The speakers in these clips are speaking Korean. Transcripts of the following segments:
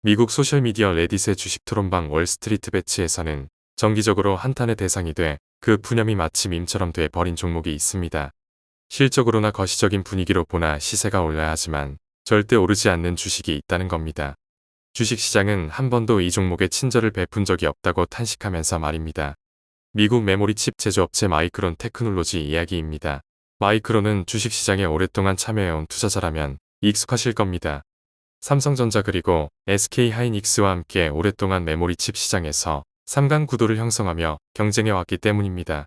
미국 소셜미디어 레딧의 주식 토론방 월스트리트 배치에서는 정기적으로 한탄의 대상이 돼 그 푸념이 마치 밈처럼 돼 버린 종목이 있습니다. 실적으로나 거시적인 분위기로 보나 시세가 올라야 하지만 절대 오르지 않는 주식이 있다는 겁니다. 주식시장은 한 번도 이 종목에 친절을 베푼 적이 없다고 탄식하면서 말입니다. 미국 메모리 칩 제조업체 마이크론 테크놀로지 이야기입니다. 마이크론은 주식시장에 오랫동안 참여해온 투자자라면 익숙하실 겁니다. 삼성전자 그리고 SK하이닉스와 함께 오랫동안 메모리 칩 시장에서 3강 구도를 형성하며 경쟁해왔기 때문입니다.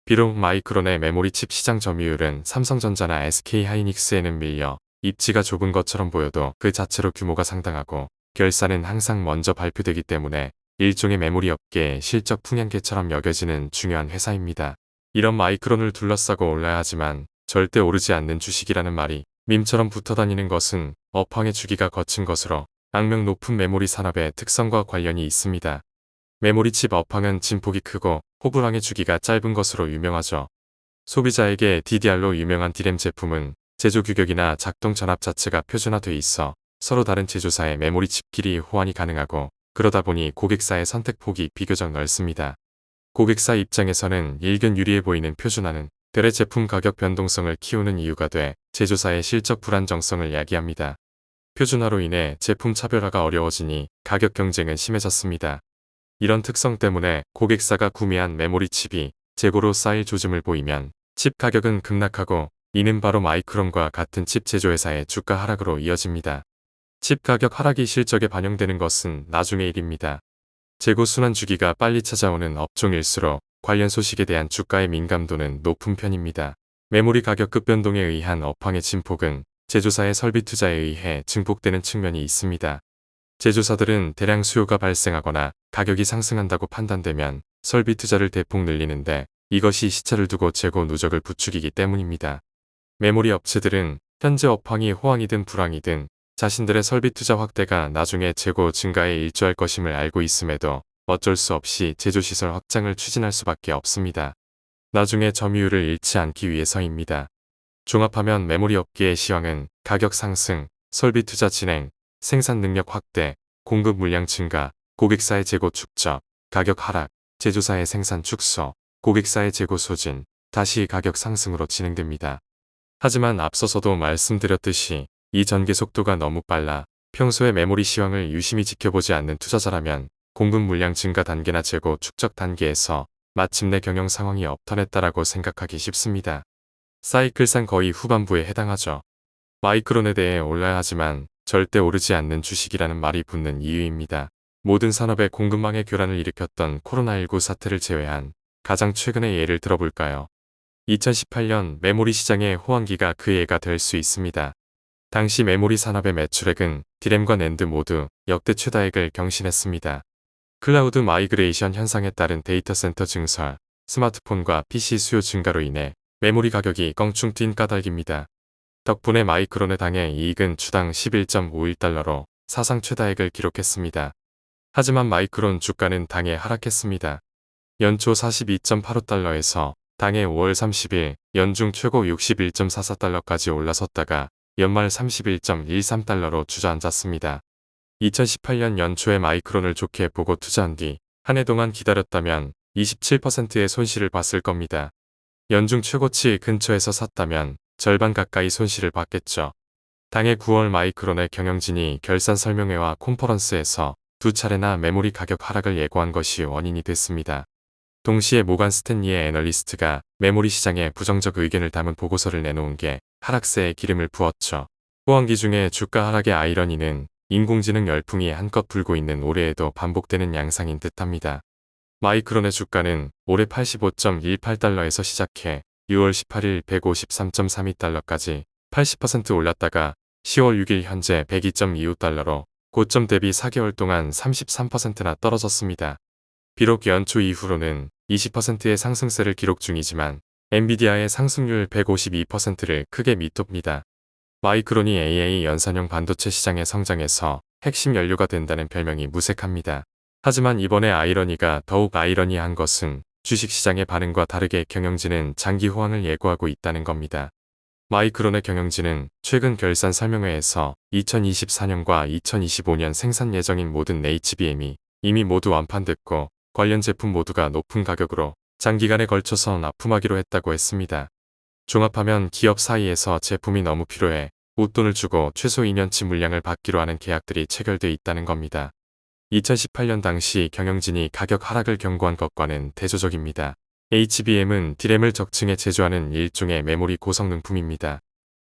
비록 마이크론의 메모리 칩 시장 점유율은 삼성전자나 SK하이닉스에는 밀려 입지가 좁은 것처럼 보여도 그 자체로 규모가 상당하고 결산은 항상 먼저 발표되기 때문에 일종의 메모리 업계의 실적 풍향계처럼 여겨지는 중요한 회사입니다. 이런 마이크론을 둘러싸고 올라야 하지만 절대 오르지 않는 주식이라는 말이 밈처럼 붙어다니는 것은 업황의 주기가 거친 것으로 악명 높은 메모리 산업의 특성과 관련이 있습니다. 메모리 칩 업황은 진폭이 크고 호불항의 주기가 짧은 것으로 유명하죠. 소비자에게 DDR로 유명한 D램 제품은 제조 규격이나 작동 전압 자체가 표준화돼 있어 서로 다른 제조사의 메모리 칩끼리 호환이 가능하고 그러다 보니 고객사의 선택폭이 비교적 넓습니다. 고객사 입장에서는 일견 유리해 보이는 표준화는 되레 제품 가격 변동성을 키우는 이유가 돼 제조사의 실적 불안정성을 야기합니다. 표준화로 인해 제품 차별화가 어려워지니 가격 경쟁은 심해졌습니다. 이런 특성 때문에 고객사가 구매한 메모리 칩이 재고로 쌓일 조짐을 보이면 칩 가격은 급락하고 이는 바로 마이크론과 같은 칩 제조회사의 주가 하락으로 이어집니다. 칩 가격 하락이 실적에 반영되는 것은 나중의 일입니다. 재고 순환 주기가 빨리 찾아오는 업종일수록 관련 소식에 대한 주가의 민감도는 높은 편입니다. 메모리 가격 급변동에 의한 업황의 진폭은 제조사의 설비 투자에 의해 증폭되는 측면이 있습니다. 제조사들은 대량 수요가 발생하거나 가격이 상승한다고 판단되면 설비 투자를 대폭 늘리는데 이것이 시차를 두고 재고 누적을 부추기기 때문입니다. 메모리 업체들은 현재 업황이 호황이든 불황이든 자신들의 설비 투자 확대가 나중에 재고 증가에 일조할 것임을 알고 있음에도 어쩔 수 없이 제조시설 확장을 추진할 수밖에 없습니다. 나중에 점유율을 잃지 않기 위해서입니다. 종합하면 메모리 업계의 시황은 가격 상승, 설비 투자 진행, 생산 능력 확대, 공급 물량 증가, 고객사의 재고 축적, 가격 하락, 제조사의 생산 축소, 고객사의 재고 소진, 다시 가격 상승으로 진행됩니다. 하지만 앞서서도 말씀드렸듯이 이 전개 속도가 너무 빨라 평소에 메모리 시황을 유심히 지켜보지 않는 투자자라면 공급 물량 증가 단계나 재고 축적 단계에서 마침내 경영 상황이 업턴했다라고 생각하기 쉽습니다. 사이클상 거의 후반부에 해당하죠. 마이크론에 대해 올라야 하지만 절대 오르지 않는 주식이라는 말이 붙는 이유입니다. 모든 산업의 공급망의 교란을 일으켰던 코로나19 사태를 제외한 가장 최근의 예를 들어볼까요? 2018년 메모리 시장의 호황기가 그 예가 될 수 있습니다. 당시 메모리 산업의 매출액은 D램과 낸드 모두 역대 최다액을 경신했습니다. 클라우드 마이그레이션 현상에 따른 데이터 센터 증설, 스마트폰과 PC 수요 증가로 인해 메모리 가격이 껑충 뛴 까닭입니다. 덕분에 마이크론의 당해 이익은 주당 11.51달러로 사상 최다액을 기록했습니다. 하지만 마이크론 주가는 당해 하락했습니다. 연초 42.85달러에서 당해 5월 30일 연중 최고 61.44달러까지 올라섰다가 연말 31.13달러로 주저앉았습니다. 2018년 연초에 마이크론을 좋게 보고 투자한 뒤 한 해 동안 기다렸다면 27%의 손실을 봤을 겁니다. 연중 최고치 근처에서 샀다면 절반 가까이 손실을 봤겠죠. 당해 9월 마이크론의 경영진이 결산 설명회와 콘퍼런스에서 두 차례나 메모리 가격 하락을 예고한 것이 원인이 됐습니다. 동시에 모간 스탠리의 애널리스트가 메모리 시장에 부정적 의견을 담은 보고서를 내놓은 게 하락세에 기름을 부었죠. 호황기 중에 주가 하락의 아이러니는 인공지능 열풍이 한껏 불고 있는 올해에도 반복되는 양상인 듯합니다. 마이크론의 주가는 올해 85.18달러에서 시작해 6월 18일 153.32달러까지 80% 올랐다가 10월 6일 현재 102.25달러로 고점 대비 4개월 동안 33%나 떨어졌습니다. 비록 연초 이후로는 20%의 상승세를 기록 중이지만 엔비디아의 상승률 152%를 크게 밑돕니다. 마이크론이 AA 연산형 반도체 시장의 성장에서 핵심 연료가 된다는 별명이 무색합니다. 하지만 이번에 아이러니가 더욱 아이러니한 것은 주식시장의 반응과 다르게 경영진은 장기 호황을 예고하고 있다는 겁니다. 마이크론의 경영진은 최근 결산 설명회에서 2024년과 2025년 생산 예정인 모든 HBM이 이미 모두 완판됐고 관련 제품 모두가 높은 가격으로 장기간에 걸쳐서 납품하기로 했다고 했습니다. 종합하면 기업 사이에서 제품이 너무 필요해 웃돈을 주고 최소 2년치 물량을 받기로 하는 계약들이 체결돼 있다는 겁니다. 2018년 당시 경영진이 가격 하락을 경고한 것과는 대조적입니다. HBM은 D램을 적층에 제조하는 일종의 메모리 고성능품입니다.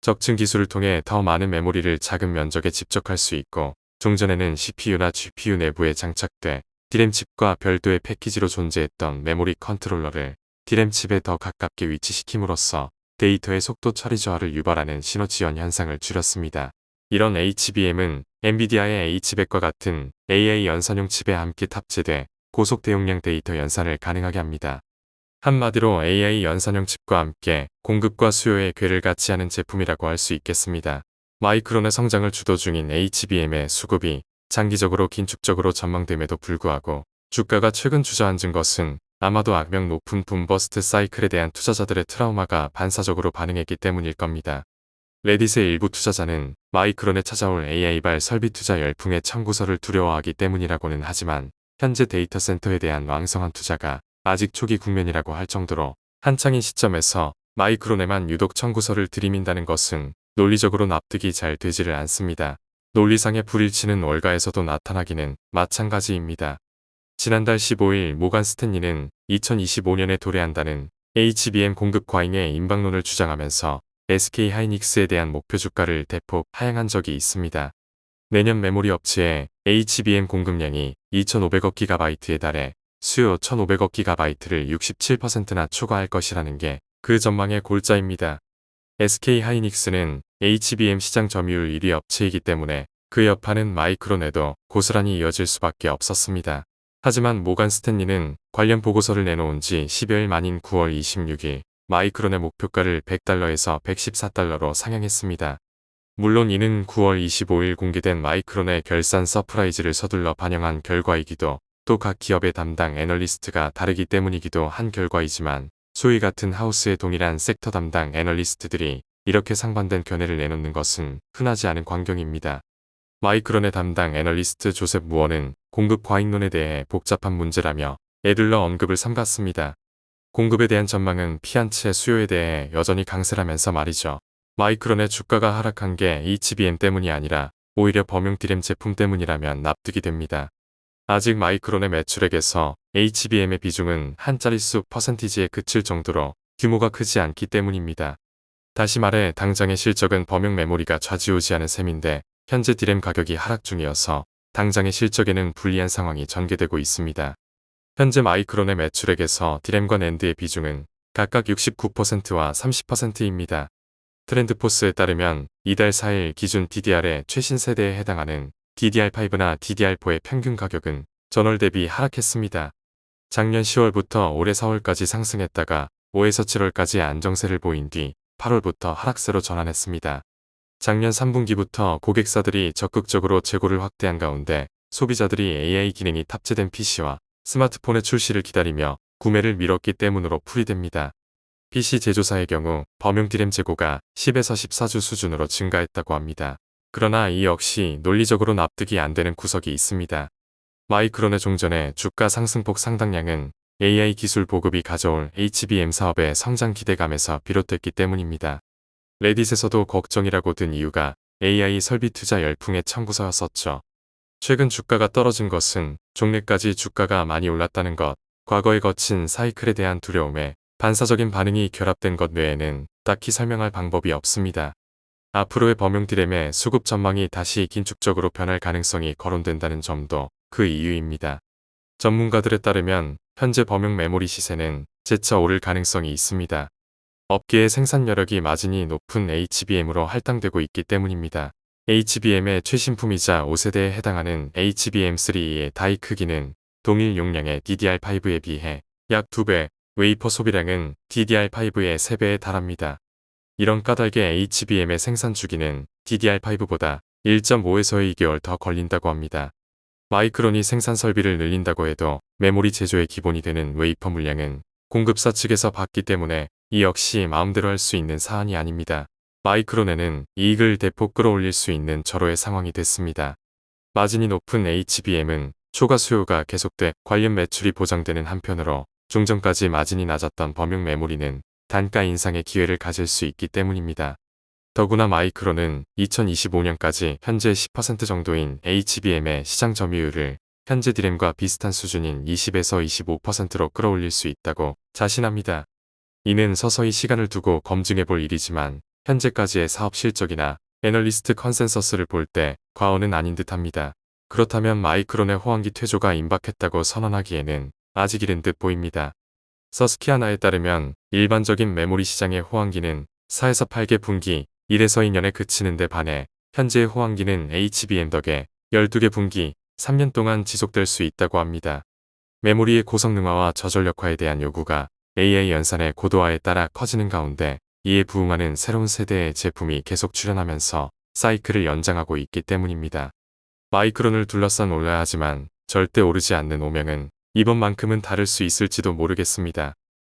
적층 기술을 통해 더 많은 메모리를 작은 면적에 집적할 수 있고 종전에는 CPU나 GPU 내부에 장착돼 D램 칩과 별도의 패키지로 존재했던 메모리 컨트롤러를 D램 칩에 더 가깝게 위치시킴으로써 데이터의 속도 처리 저하를 유발하는 신호 지연 현상을 줄였습니다. 이런 HBM은 엔비디아의 H백과 같은 AI 연산용 칩에 함께 탑재돼 고속 대용량 데이터 연산을 가능하게 합니다. 한마디로 AI 연산용 칩과 함께 공급과 수요의 궤를 같이 하는 제품이라고 할 수 있겠습니다. 마이크론의 성장을 주도 중인 HBM의 수급이 장기적으로 긴축적으로 전망됨에도 불구하고 주가가 최근 주저앉은 것은 아마도 악명 높은 붐버스트 사이클에 대한 투자자들의 트라우마가 반사적으로 반응했기 때문일 겁니다. 레딧의 일부 투자자는 마이크론에 찾아올 AI발 설비 투자 열풍의 청구서를 두려워하기 때문이라고는 하지만 현재 데이터 센터에 대한 왕성한 투자가 아직 초기 국면이라고 할 정도로 한창인 시점에서 마이크론에만 유독 청구서를 들이민다는 것은 논리적으로 납득이 잘 되지를 않습니다. 논리상의 불일치는 월가에서도 나타나기는 마찬가지입니다. 지난달 15일 모간 스탠리는 2025년에 도래한다는 HBM 공급 과잉의 임박론을 주장하면서 SK하이닉스에 대한 목표 주가를 대폭 하향한 적이 있습니다. 내년 메모리 업체의 HBM 공급량이 2,500억 기가바이트에 달해 수요 1,500억 기가바이트를 67%나 초과할 것이라는 게 그 전망의 골자입니다. SK하이닉스는 HBM 시장 점유율 1위 업체이기 때문에 그 여파는 마이크론에도 고스란히 이어질 수밖에 없었습니다. 하지만 모간 스탠리는 관련 보고서를 내놓은 지 10여일 만인 9월 26일 마이크론의 목표가를 100달러에서 114달러로 상향했습니다. 물론 이는 9월 25일 공개된 마이크론의 결산 서프라이즈를 서둘러 반영한 결과이기도 또 각 기업의 담당 애널리스트가 다르기 때문이기도 한 결과이지만 소위 같은 하우스의 동일한 섹터 담당 애널리스트들이 이렇게 상반된 견해를 내놓는 것은 흔하지 않은 광경입니다. 마이크론의 담당 애널리스트 조셉 무어는 공급 과잉론에 대해 복잡한 문제라며 에둘러 언급을 삼갔습니다. 공급에 대한 전망은 피한 채 수요에 대해 여전히 강세라면서 말이죠. 마이크론의 주가가 하락한 게 HBM 때문이 아니라 오히려 범용 D램 제품 때문이라면 납득이 됩니다. 아직 마이크론의 매출액에서 HBM의 비중은 한 자릿수 퍼센티지에 그칠 정도로 규모가 크지 않기 때문입니다. 다시 말해 당장의 실적은 범용 메모리가 좌지우지하는 셈인데 현재 D램 가격이 하락 중이어서 당장의 실적에는 불리한 상황이 전개되고 있습니다. 현재 마이크론의 매출액에서 D램과 낸드의 비중은 각각 69%와 30%입니다. 트렌드포스에 따르면 이달 4일 기준 DDR의 최신 세대에 해당하는 DDR5나 DDR4의 평균 가격은 전월 대비 하락했습니다. 작년 10월부터 올해 4월까지 상승했다가 5에서 7월까지 안정세를 보인 뒤 8월부터 하락세로 전환했습니다. 작년 3분기부터 고객사들이 적극적으로 재고를 확대한 가운데 소비자들이 AI 기능이 탑재된 PC와 스마트폰의 출시를 기다리며 구매를 미뤘기 때문으로 풀이됩니다. PC 제조사의 경우 범용 D램 재고가 10에서 14주 수준으로 증가했다고 합니다. 그러나 이 역시 논리적으로 납득이 안 되는 구석이 있습니다. 마이크론의 종전의 주가 상승폭 상당량은 AI 기술 보급이 가져올 HBM 사업의 성장 기대감에서 비롯됐기 때문입니다. 레딧에서도 걱정이라고 든 이유가 AI 설비 투자 열풍의 청구서였었죠. 최근 주가가 떨어진 것은 종래까지 주가가 많이 올랐다는 것, 과거에 거친 사이클에 대한 두려움에 반사적인 반응이 결합된 것 외에는 딱히 설명할 방법이 없습니다. 앞으로의 범용 D램의 수급 전망이 다시 긴축적으로 변할 가능성이 거론된다는 점도 그 이유입니다. 전문가들에 따르면 현재 범용 메모리 시세는 재차 오를 가능성이 있습니다. 업계의 생산 여력이 마진이 높은 HBM으로 할당되고 있기 때문입니다. HBM의 최신품이자 5세대에 해당하는 HBM3의 다이 크기는 동일 용량의 DDR5에 비해 약 2배, 웨이퍼 소비량은 DDR5의 3배에 달합니다. 이런 까닭에 HBM의 생산 주기는 DDR5보다 1.5에서 2개월 더 걸린다고 합니다. 마이크론이 생산 설비를 늘린다고 해도 메모리 제조의 기본이 되는 웨이퍼 물량은 공급사 측에서 받기 때문에 이 역시 마음대로 할 수 있는 사안이 아닙니다. 마이크론에는 이익을 대폭 끌어올릴 수 있는 절호의 상황이 됐습니다. 마진이 높은 HBM은 초과 수요가 계속돼 관련 매출이 보장되는 한편으로 중전까지 마진이 낮았던 범용 메모리는 단가 인상의 기회를 가질 수 있기 때문입니다. 더구나 마이크론은 2025년까지 현재 10% 정도인 HBM의 시장 점유율을 현재 디램과 비슷한 수준인 20에서 25%로 끌어올릴 수 있다고 자신합니다. 이는 서서히 시간을 두고 검증해 볼 일이지만 현재까지의 사업 실적이나 애널리스트 컨센서스를 볼 때 과언은 아닌 듯합니다. 그렇다면 마이크론의 호황기 퇴조가 임박했다고 선언하기에는 아직 이른 듯 보입니다. 서스키아나에 따르면 일반적인 메모리 시장의 호황기는 4에서 8개 분기, 1에서 2년에 그치는 데 반해 현재의 호황기는 HBM 덕에 12개 분기, 3년 동안 지속될 수 있다고 합니다. 메모리의 고성능화와 저전력화에 대한 요구가 AI 연산의 고도화에 따라 커지는 가운데 이에 부응하는 새로운 세대의 제품이 계속 출현하면서 사이클을 연장하고 있기 때문입니다. 마이크론을 둘러싼 올라야 하지만 절대 오르지 않는 오명은 이번만큼은 다를 수 있을지도 모르겠습니다.